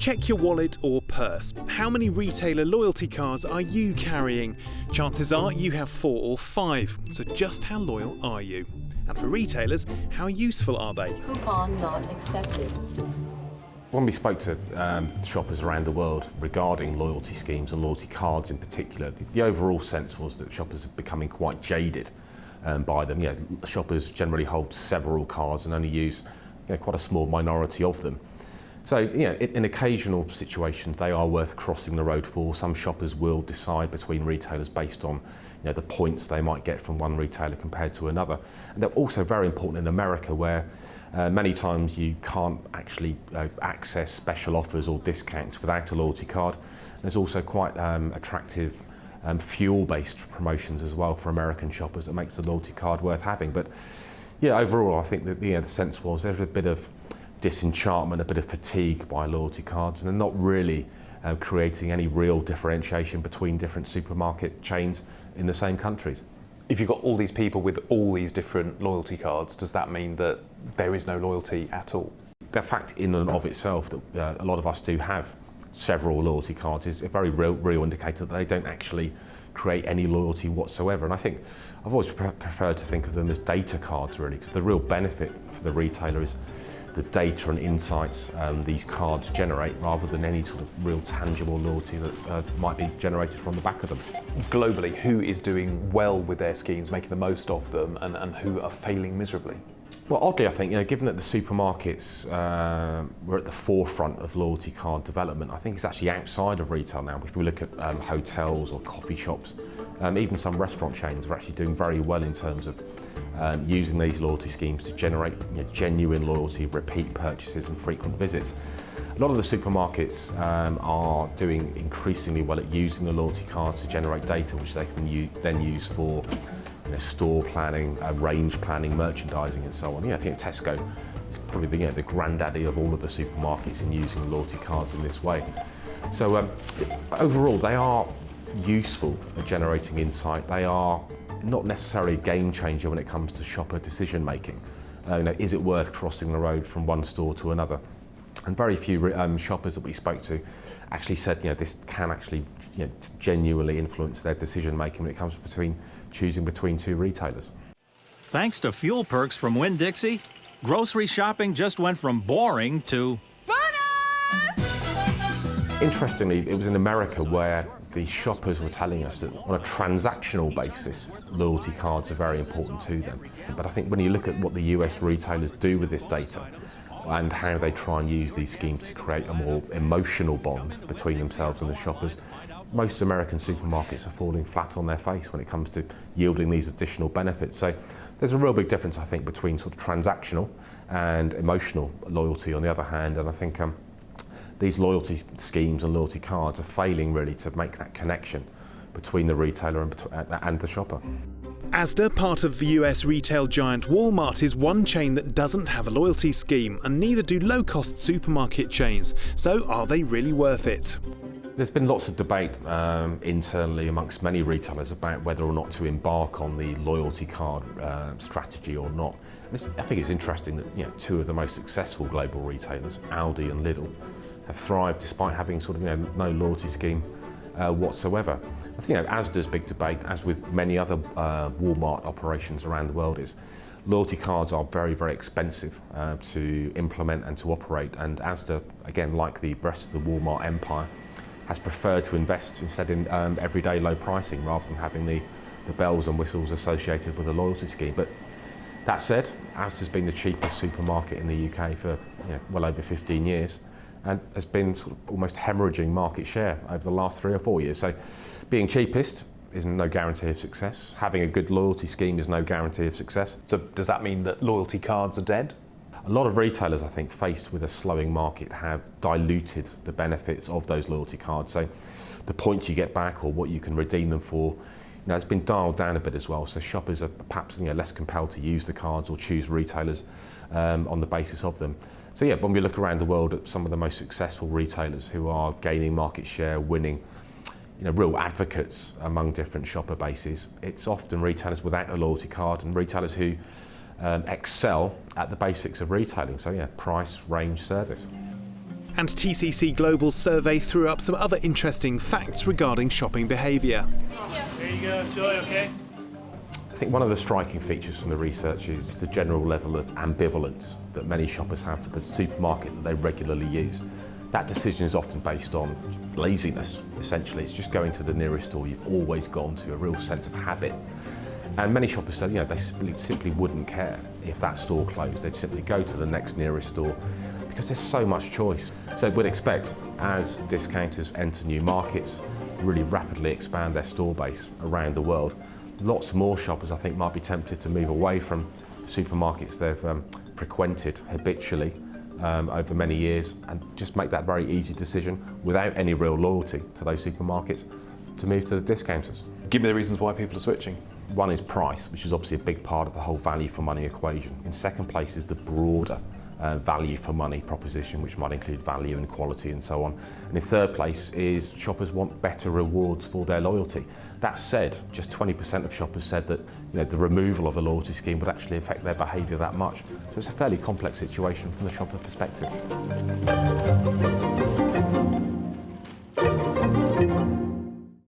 Check your wallet or purse. How many retailer loyalty cards are you carrying? Chances are you have 4 or 5, so just how loyal are you? And for retailers, how useful are they? Coupon not accepted. When we spoke to shoppers around the world regarding loyalty schemes and loyalty cards in particular, the overall sense was that shoppers are becoming quite jaded by them. Shoppers generally hold several cards and only use quite a small minority of them. So, in occasional situations, they are worth crossing the road for. Some shoppers will decide between retailers based on the points they might get from one retailer compared to another. And they're also very important in America, where many times you can't actually access special offers or discounts without a loyalty card. There's also quite attractive fuel-based promotions as well for American shoppers that makes the loyalty card worth having. But overall, I think that the sense was there's a bit of disenchantment, a bit of fatigue by loyalty cards, and they're not really creating any real differentiation between different supermarket chains in the same countries. If you've got all these people with all these different loyalty cards, does that mean that there is no loyalty at all? The fact in and of itself that a lot of us do have several loyalty cards is a very real indicator that they don't actually create any loyalty whatsoever. And I think I've always preferred to think of them as data cards, really, because the real benefit for the retailer is the data and insights these cards generate, rather than any sort of real tangible loyalty that might be generated from the back of them. Globally, who is doing well with their schemes, making the most of them, and who are failing miserably? Well, oddly, I think, given that the supermarkets were at the forefront of loyalty card development, I think it's actually outside of retail now. If we look at hotels or coffee shops, even some restaurant chains are actually doing very well in terms of using these loyalty schemes to generate genuine loyalty, repeat purchases and frequent visits. A lot of the supermarkets are doing increasingly well at using the loyalty cards to generate data, which they can then use for store planning, range planning, merchandising and so on. I think Tesco is probably the granddaddy of all of the supermarkets in using loyalty cards in this way. So overall, they are useful at generating insight. They are not necessarily a game changer when it comes to shopper decision making. Is it worth crossing the road from one store to another? And very few shoppers that we spoke to actually said this can actually genuinely influence their decision making when it comes to choosing between two retailers. Thanks to fuel perks from Winn-Dixie, grocery shopping just went from boring to bonus! Interestingly, it was in America where the shoppers were telling us that on a transactional basis, loyalty cards are very important to them. But I think when you look at what the US retailers do with this data and how they try and use these schemes to create a more emotional bond between themselves and the shoppers, most American supermarkets are falling flat on their face when it comes to yielding these additional benefits. So there's a real big difference, I think, between sort of transactional and emotional loyalty on the other hand, and I think these loyalty schemes and loyalty cards are failing really to make that connection between the retailer and the shopper. Asda, part of the US retail giant Walmart, is one chain that doesn't have a loyalty scheme, and neither do low-cost supermarket chains. So are they really worth it? There's been lots of debate internally amongst many retailers about whether or not to embark on the loyalty card strategy or not. I think it's interesting that two of the most successful global retailers, Aldi and Lidl, have thrived despite having sort of no loyalty scheme whatsoever. I think Asda's big debate, as with many other Walmart operations around the world, is loyalty cards are very, very expensive to implement and to operate, and Asda, again, like the rest of the Walmart empire, has preferred to invest instead in everyday low pricing rather than having the bells and whistles associated with a loyalty scheme. But that said, Asda's been the cheapest supermarket in the UK for well over 15 years and has been sort of almost hemorrhaging market share over the last 3 or 4 years. So being cheapest is no guarantee of success. Having a good loyalty scheme is no guarantee of success. So does that mean that loyalty cards are dead? A lot of retailers, I think, faced with a slowing market, have diluted the benefits of those loyalty cards. So the points you get back or what you can redeem them for, it's been dialed down a bit as well. So shoppers are perhaps less compelled to use the cards or choose retailers on the basis of them. So when we look around the world at some of the most successful retailers who are gaining market share, winning, real advocates among different shopper bases, it's often retailers without a loyalty card and retailers who excel at the basics of retailing. So price, range, service. And TCC Global's survey threw up some other interesting facts regarding shopping behaviour. There you go, enjoy, okay? I think one of the striking features from the research is the general level of ambivalence that many shoppers have for the supermarket that they regularly use. That decision is often based on laziness, essentially. It's just going to the nearest store you've always gone to, a real sense of habit. And many shoppers say, they simply wouldn't care if that store closed. They'd simply go to the next nearest store because there's so much choice. So we'd expect, as discounters enter new markets, really rapidly expand their store base around the world, lots more shoppers, I think, might be tempted to move away from supermarkets they've frequented habitually over many years and just make that very easy decision without any real loyalty to those supermarkets to move to the discounters. Give me the reasons why people are switching. One is price, which is obviously a big part of the whole value for money equation. In second place is the broader value for money proposition, which might include value and quality and so on. And in third place is shoppers want better rewards for their loyalty. That said, just 20% of shoppers said that the removal of a loyalty scheme would actually affect their behaviour that much. So it's a fairly complex situation from the shopper perspective.